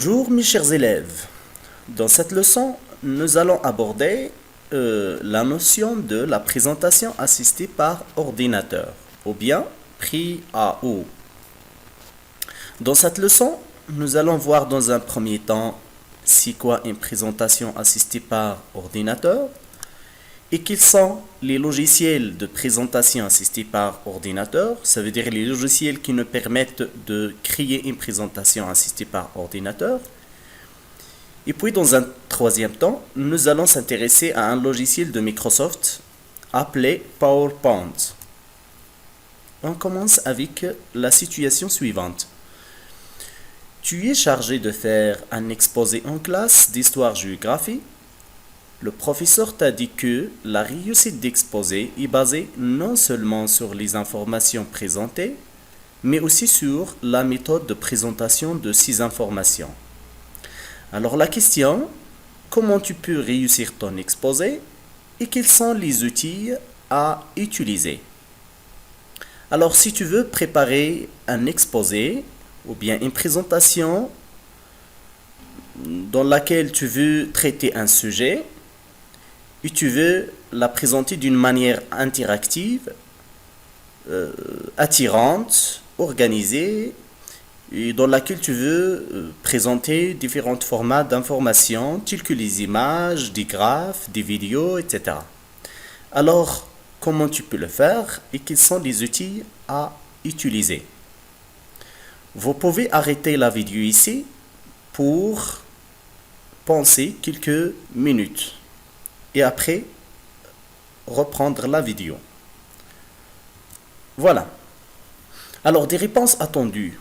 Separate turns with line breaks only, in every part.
Bonjour mes chers élèves. Dans cette leçon, nous allons aborder la notion de la présentation assistée par ordinateur, ou bien PRIAO. Dans cette leçon, nous allons voir dans un premier temps c'est quoi une présentation assistée par ordinateur et quels sont les logiciels de présentation assistée par ordinateur. Ça veut dire les logiciels qui nous permettent de créer une présentation assistée par ordinateur. Et puis dans un troisième temps, nous allons s'intéresser à un logiciel de Microsoft appelé PowerPoint. On commence avec la situation suivante. Tu es chargé de faire un exposé en classe d'histoire-géographie. Le professeur t'a dit que la réussite d'exposé est basée non seulement sur les informations présentées, mais aussi sur la méthode de présentation de ces informations. Alors la question, comment tu peux réussir ton exposé et quels sont les outils à utiliser? Alors si tu veux préparer un exposé ou bien une présentation dans laquelle tu veux traiter un sujet et tu veux la présenter d'une manière interactive, attirante, organisée, et dans laquelle tu veux présenter différents formats d'informations tels que les images, des graphes, des vidéos, etc. Alors, comment tu peux le faire et quels sont les outils à utiliser? Vous pouvez arrêter la vidéo ici pour penser quelques minutes et après reprendre la vidéo. Voilà. Alors, des réponses attendues.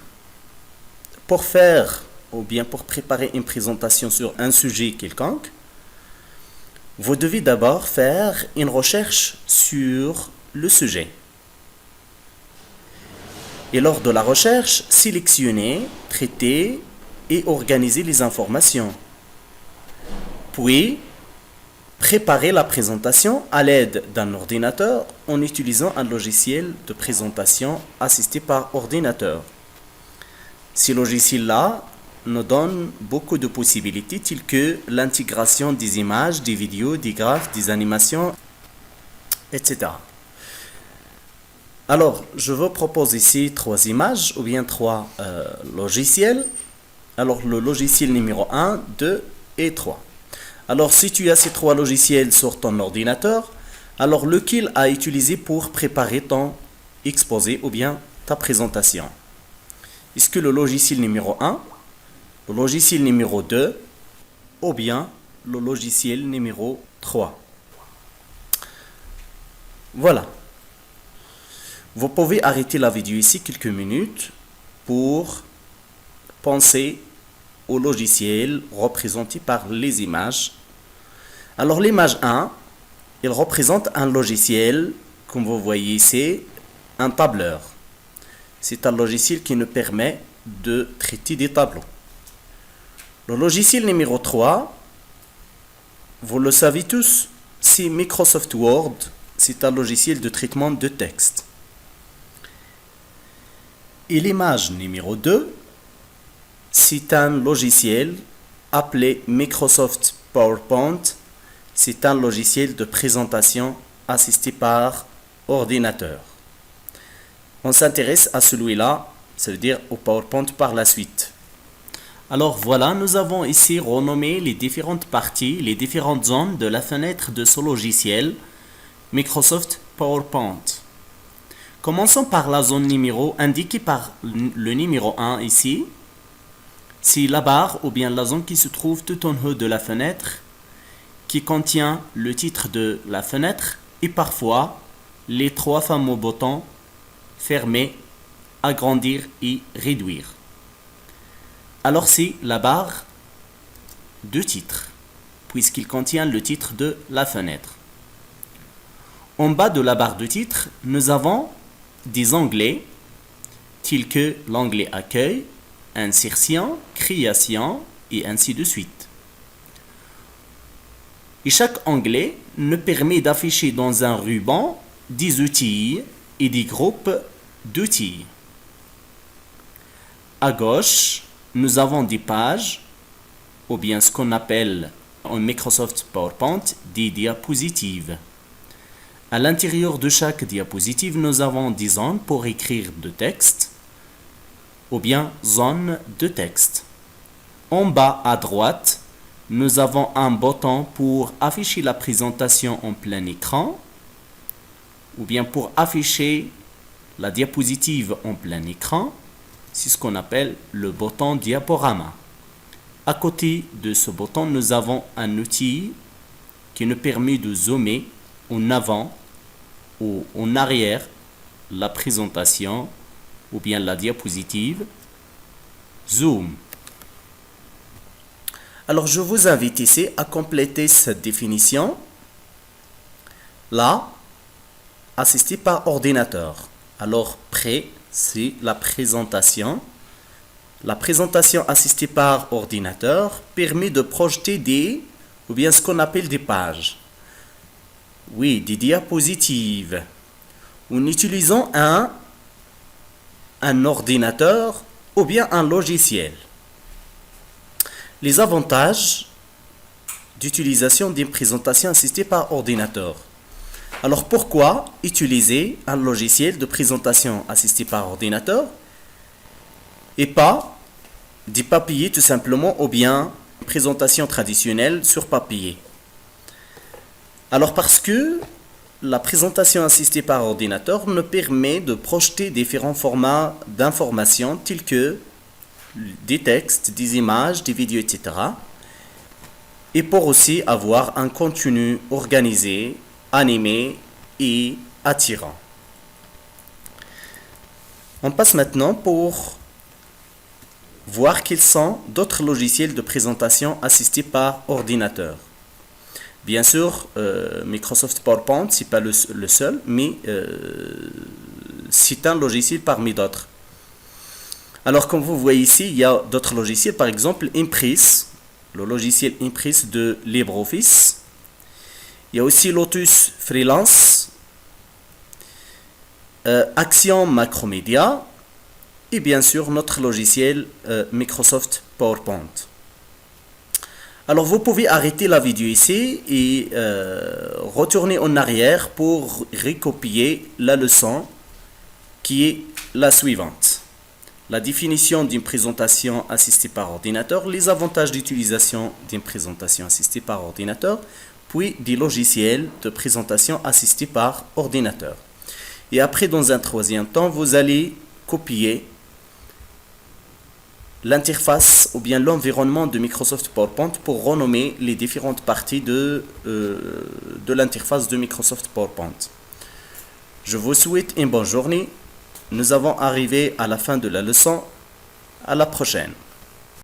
Pour faire ou bien pour préparer une présentation sur un sujet quelconque, vous devez d'abord faire une recherche sur le sujet. Et lors de la recherche, sélectionner, traiter et organiser les informations. Puis, préparer la présentation à l'aide d'un ordinateur en utilisant un logiciel de présentation assisté par ordinateur. Ces logiciels-là nous donnent beaucoup de possibilités telles que l'intégration des images, des vidéos, des graphes, des animations, etc. Alors, je vous propose ici trois images ou bien trois logiciels. Alors, le logiciel numéro 1, 2 et 3. Alors, si tu as ces trois logiciels sur ton ordinateur, alors lequel à utiliser pour préparer ton exposé ou bien ta présentation? Est-ce que le logiciel numéro 1, le logiciel numéro 2 ou bien le logiciel numéro 3? Voilà. Vous pouvez arrêter la vidéo ici quelques minutes pour penser au logiciel représenté par les images. Alors l'image 1, il représente un logiciel, comme vous voyez ici, un tableur. C'est un logiciel qui nous permet de traiter des tableaux. Le logiciel numéro 3, vous le savez tous, c'est Microsoft Word. C'est un logiciel de traitement de texte. Et l'image numéro 2, c'est un logiciel appelé Microsoft PowerPoint. C'est un logiciel de présentation assisté par ordinateur. On s'intéresse à celui-là, ça veut dire au PowerPoint par la suite. Alors voilà, nous avons ici renommé les différentes parties, les différentes zones de la fenêtre de ce logiciel Microsoft PowerPoint. Commençons par la zone numéro indiquée par le numéro 1 ici. C'est la barre ou bien la zone qui se trouve tout en haut de la fenêtre, qui contient le titre de la fenêtre et parfois les trois fameux boutons fermer, agrandir et réduire. Alors c'est la barre de titre, puisqu'il contient le titre de la fenêtre. En bas de la barre de titre, nous avons des onglets tels que l'onglet Accueil, Insertion, Création et ainsi de suite. Et chaque onglet nous permet d'afficher dans un ruban des outils et des groupes d'outils. À gauche, nous avons des pages ou bien ce qu'on appelle en Microsoft PowerPoint des diapositives. À l'intérieur de chaque diapositive, nous avons des zones pour écrire de texte ou bien zones de texte. En bas à droite, nous avons un bouton pour afficher la présentation en plein écran ou bien pour afficher la diapositive en plein écran. C'est ce qu'on appelle le bouton diaporama. À côté de ce bouton, nous avons un outil qui nous permet de zoomer en avant ou en arrière la présentation ou bien la diapositive. Zoom. Alors je vous invite ici à compléter cette définition. Là, assisté par ordinateur. Alors prêt, c'est la présentation. La présentation assistée par ordinateur permet de projeter des, ou bien ce qu'on appelle des pages. Oui, des diapositives. En utilisant un ordinateur ou bien un logiciel. Les avantages d'utilisation d'une présentation assistée par ordinateur. Alors pourquoi utiliser un logiciel de présentation assistée par ordinateur et pas du papier tout simplement ou bien présentation traditionnelle sur papier? Alors parce que la présentation assistée par ordinateur nous permet de projeter différents formats d'informations tels que des textes, des images, des vidéos, etc. Et pour aussi avoir un contenu organisé, animé et attirant. On passe maintenant pour voir quels sont d'autres logiciels de présentation assistés par ordinateur. Bien sûr, Microsoft PowerPoint, ce n'est pas le seul, mais c'est un logiciel parmi d'autres. Alors, comme vous voyez ici, il y a d'autres logiciels, par exemple Impress, le logiciel Impress de LibreOffice. Il y a aussi Lotus Freelance, Action Macromedia et bien sûr notre logiciel Microsoft PowerPoint. Alors vous pouvez arrêter la vidéo ici et retourner en arrière pour recopier la leçon qui est la suivante. La définition d'une présentation assistée par ordinateur, les avantages d'utilisation d'une présentation assistée par ordinateur, puis des logiciels de présentation assistés par ordinateur. Et après, dans un troisième temps, vous allez copier l'interface ou bien l'environnement de Microsoft PowerPoint pour renommer les différentes parties de l'interface de Microsoft PowerPoint. Je vous souhaite une bonne journée. Nous avons arrivé à la fin de la leçon. À la prochaine.